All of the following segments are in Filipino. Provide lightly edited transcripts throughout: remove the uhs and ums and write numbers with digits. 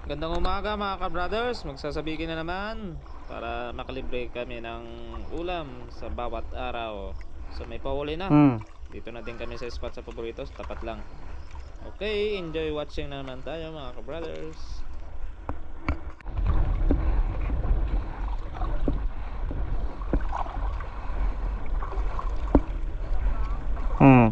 Gandang umaga mga ka-brothers, magsasabihin na naman para makalibre kami ng ulam sa bawat araw. So may pahuli na. Dito na din kami sa spot sa paborito, tapat lang. Okay, enjoy watching na naman tayo mga ka-brothers. Hmm.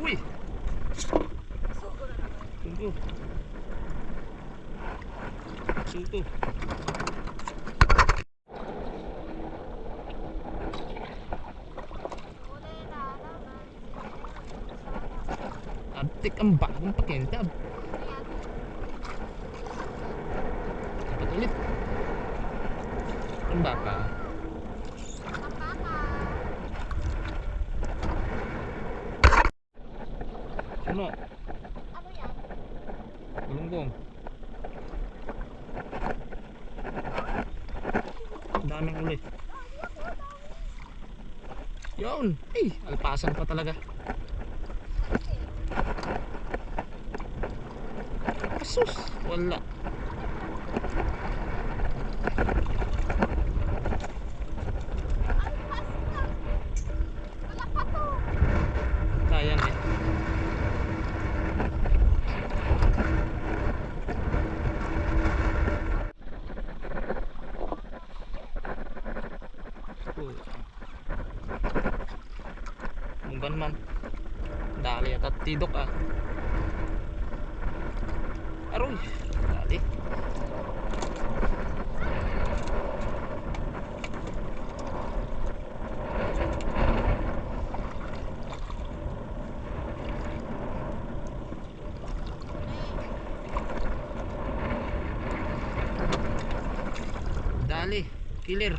Uy! Sungguh. Sungguh. Antik ang bagong pakintab. Dapat ulit. Ang baka. Ano? Ano yan? Galunggong. Ang daming ulit. Yun! Ay! Alpasan pa talaga. Asus! Wala. Wala pa to. Sayang eh. Munggan man. Dali at tidok ah. Aroy! Dali. Dali. Killer.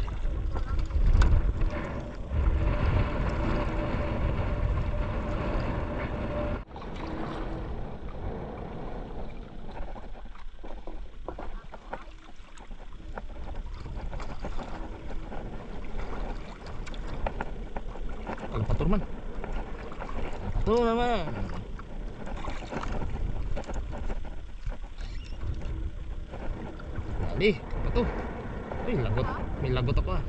Alpatur man. Alpatur naman. Dali. Apa tuh? Uy, lagot. May lagot ako ah.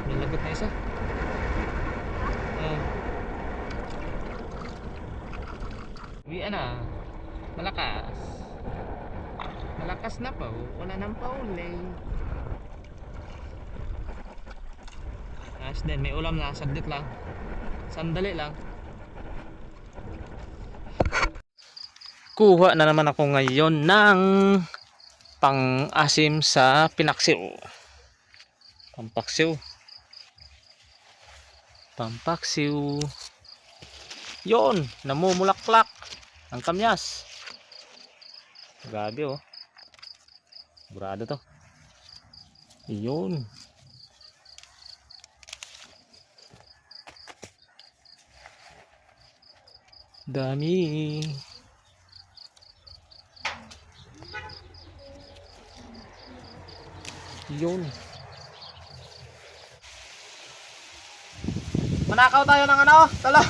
May lagot na isa. Uwi na. Malakas. Malakas na pa. Wala nang pauli. Ayos din. May ulam na. Saglit lang. Sandali lang. Kuha na naman ako ngayon ng pang-asim sa pinaksiw. Pampaksiw. Pampaksiw. Yon, namumulaklak ang kamyas. Grabe oh. Burado to. Yon. Dami. Yun. Manakaw tayo ng ano? Talong.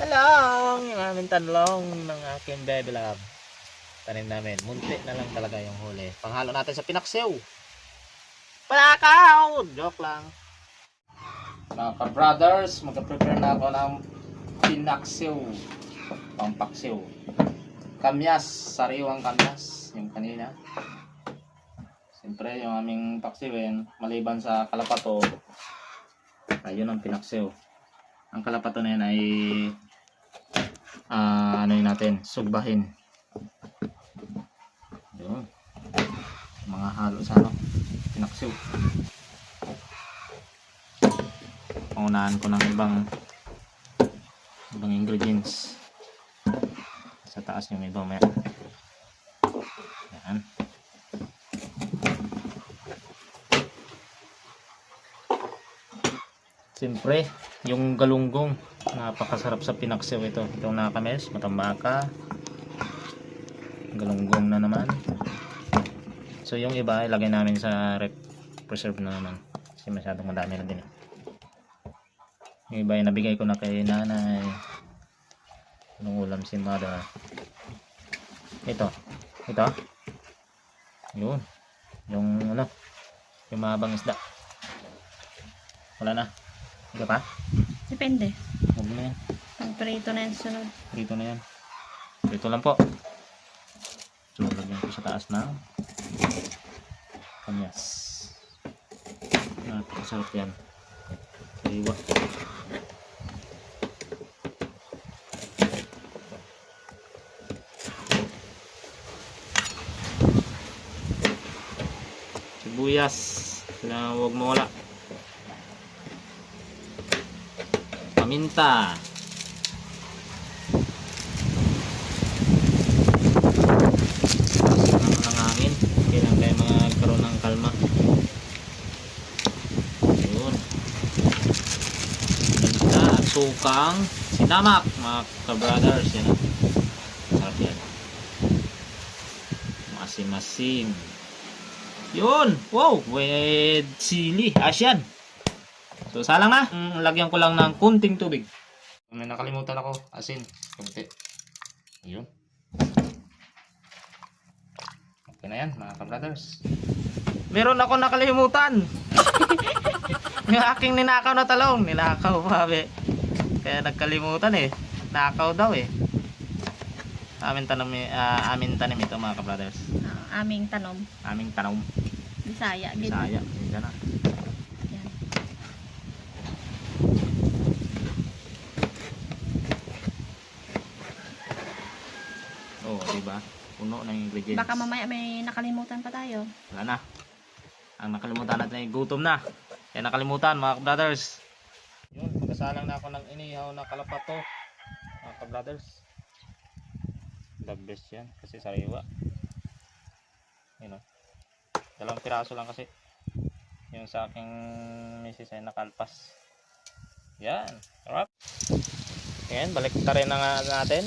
Talong. Yung aming talong ng aking baby love. Tanim namin. Munti na lang talaga yung huli. Panghalo natin sa pinaksiw. Panakaw! Joke lang. Mga ka-brothers, mag-prepare na ako ng pinaksiw. pampaksiw. Kamyas, sariwang kamyas, yung kanina. Siyempre, yung aming paksiwin, maliban sa kalapato, ayun ang pinaksiw. Ang kalapato na yan ay ano yun natin, sugbahin. Yun. Mga halo sa ano, pinaksiw. Pangunahan ko ng ibang ingredients. Sa taas yung iba may. Yan. Siyempre, yung galunggong, napakasarap sa pinaksiw ito. Itong nakames, matambaka. Galunggong na naman. So yung iba, ilagay namin sa rep preserve na naman. Kasi masyadong madami na din. Yung iba, nabigay ko na kay nanay. Anong ulam si mother? Ito. Yun. Yung ano, yung mahabang isda. Wala na. Ito pa? Depende. Huwag mo na yan. Pag-prito na yan sunod. Dito na yan. Dito lang po. So, lagyan ko sa taas na kamyas. Napakasarap yan. Sariwa. Sibuyas na huwag mawala. Paminta. Ng hangin. Kailangan kayo magkaroon ng kalma. Yun. Paminta at sukang sinamak, mga ka-brothers. Yan. Sarap yan. Masim-masim. Yun! Wow! With sili. Asyan. So, salang na. Lagyan ko lang ng kunting tubig. May nakalimutan ako. Asin. Kunti. Yun. Okay na yan, mga ka-brothers. Meron ako nakalimutan. Yung aking ninakaw na talong. Ninakaw pa, be. Kaya nagkalimutan eh. Nakaw daw eh. Amin tanim ito, mga ka-brothers. Aming tanom. Aming tanom. Bisaya. Bisaya. Yan na. Yan. Oo, diba? Puno ng ingredients. Baka mamaya may nakalimutan pa tayo. Wala na. Ang nakalimutan natin ay gutom na. Kaya nakalimutan, mga ka-brothers. Yun, pagkasalang na ako ng inihaw na kalapato, mga ka-brothers. The best yan, kasi sariwa. Yun o. Dalawang piraso lang kasi. Yung sa aking misis ay nakalpas. Yan. Sarap. Ayan, balik ta rin na nga natin.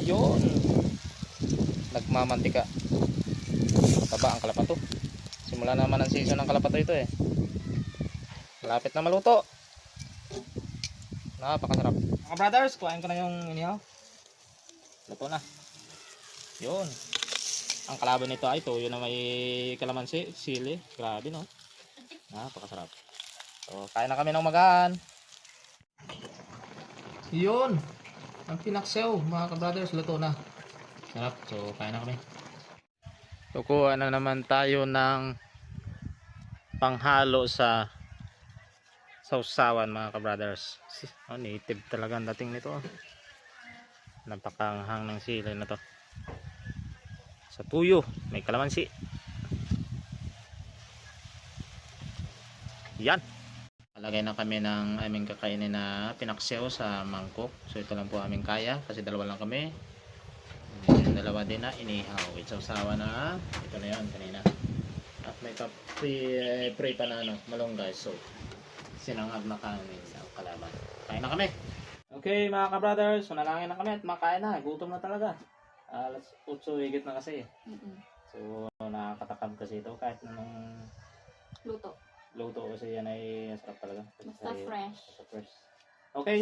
Yun. Nagmamantika. Taba ang kalapato. Simula naman ang season ng kalapato ito eh. Malapit na maluto. Napakasarap. Mga brothers, kuhain ko na yung inihaw. Luto na. Yun. Ang kalaban nito ay toyo na may kalamansi, sili. Grabe no. Napakasarap. So, kain na kami ng magaan. Yun. Ang pinaksew, mga ka-brothers, luto na. Sarap. So, kain na kami. Kukuha na naman tayo ng panghalo sa sausawan, mga ka-brothers. Oh, native talaga ang dating nito. Napakanghang ng sili na to. Sa tuyo, may kalamansi. Yan. Alagay na kami ng aming kakainin na pinaksew sa mangkok. So ito lang po aming kaya kasi dalawa lang kami. Yung dalawa din na inihaw. With sausawa na. Ito na yan kanina. At may pre pa na malunggay. So sinangag na kami ang kalaban. Kain na kami. Okay mga ka-brothers, manalangin na kami at makain na. Gutom na talaga. Alas 8 higit na kasi. So nakakatakam kasi ito kahit namang luto kasi yan ay sarap talaga. Basta fresh. Basta fresh. Okay.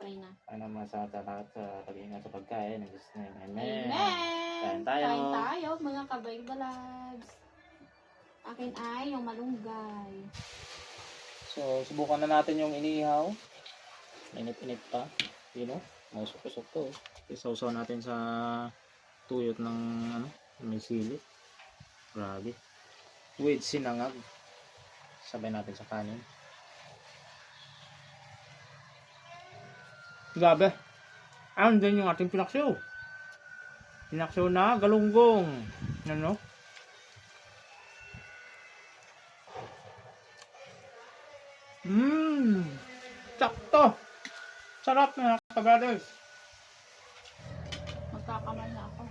Try na. Ano masasabi sa pag-iingat sa pagkain. Amen. Amen! Kain tayo. Kain tayo, mga kabaybalags. Akin ay yung malunggay. So subukan na natin yung inihaw. Init-init pa. Yun o, mausok-usok to. Isawsaw natin sa tuyot ng ano, may sili. Grabe. With sinangag. Sabay natin sa kanin. Grabe. Andyan yung ating pinaksiw. Pinaksiw na galunggong. Ano? Sakto. Sarap na ka-brothers. Magkakamay na ako.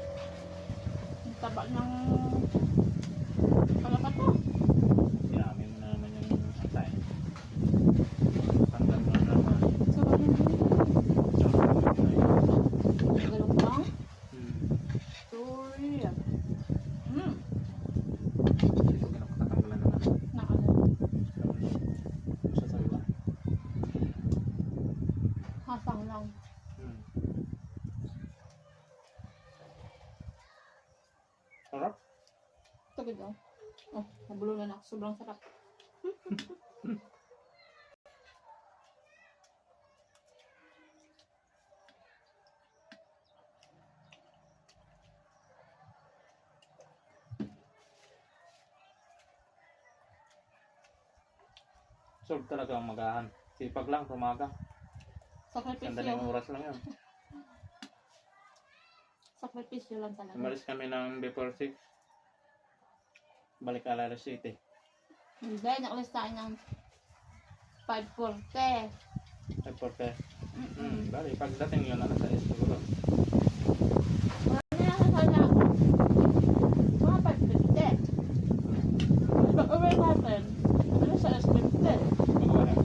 Ang taba ng kalapa to. Sinami mo na naman yung atay. Tanggal mo na naman. So, ano yun? Galunggong? Sorry. Dito pinapakatanggalan na naman. Na ano? Sa salita. Hasang lang. Sarap. Tugod oh. Oh, nabulunan ako. Sobrang sarap. Solve talaga ang magahan. Sipag lang, tumaga. Sandaling Sakripisyo. oras lang yun. Sakripisyo lang talaga. Umalis kami ng before 6. Balik Alara City. Hindi, nakalis tayo ng 5:40. Reporte. Bali, pagdating yun, alas 6 siguro. Wala na yan sana. Mga 5:50. Pag-uwi natin, ano sa S50? Magawa na.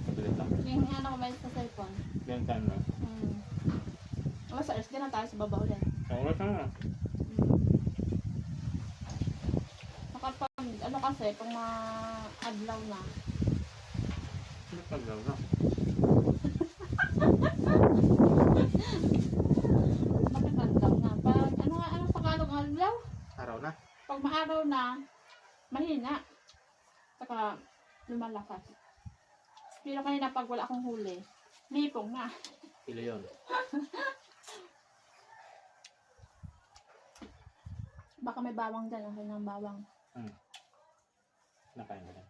Kabilit lang. Yung ano ko sa cellphone. Ganyan time na. Alas sa SD na tayo sa baba ulit. Sa oras na. Kapag ano kasi, pag ma-adlaw na, Hindi paglaw na. bakit adlaw na? Pag ano nga, anong Tagalog ang adlaw? Araw na. Pag maaraw na, mahina. Saka lumalakas. Pero kanina pag wala akong huli, lipong na. Kilo yun. Baka may bawang dyan, okay ng bawang. Nakain ka na.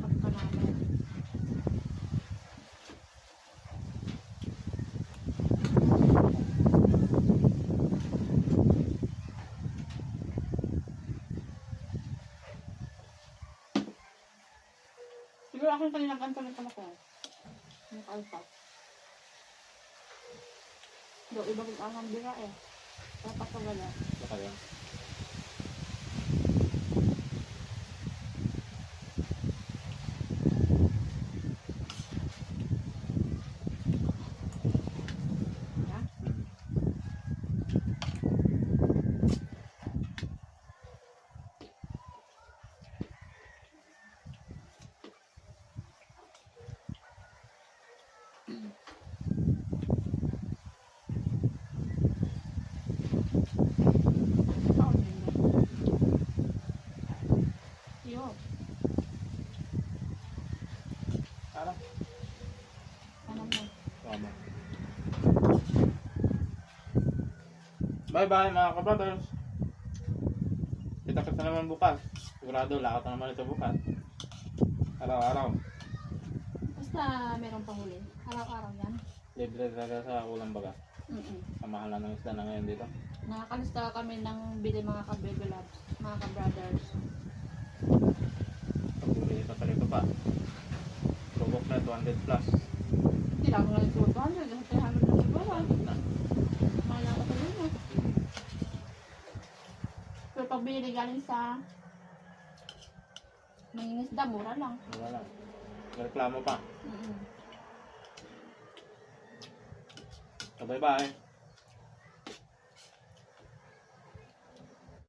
Pagka namin. Siguro akin kanina ganito nito ako. Nakalpas. Do iba kong angang bira eh. Dapat ko wala. Baka yun. Ha? Oh, Yo. Tara. Ano mo? Tama. Bye-bye mga kabrothers. Kita-kita naman bukas. Sigurado, lakot na naman ito bukas. Araw-araw. Basta meron pang huli. Araw-araw yan. Libre talaga sa ulam baga. Mm-mm. Ang mahal na ng isda na ngayon dito. Nakakalista kami ng bili mga ka-baby loves, mga ka-brothers. Pag bumili ka pa rito pa. Lubok na 200 plus. Hindi lang ako ngayon 200, 300 na siguro. Na. Mahal na ako sa inyo. Pero pag binili galing sa mangingisda, mura lang. Wala lang. Reklamo pa. Mm-mm. So bye-bye.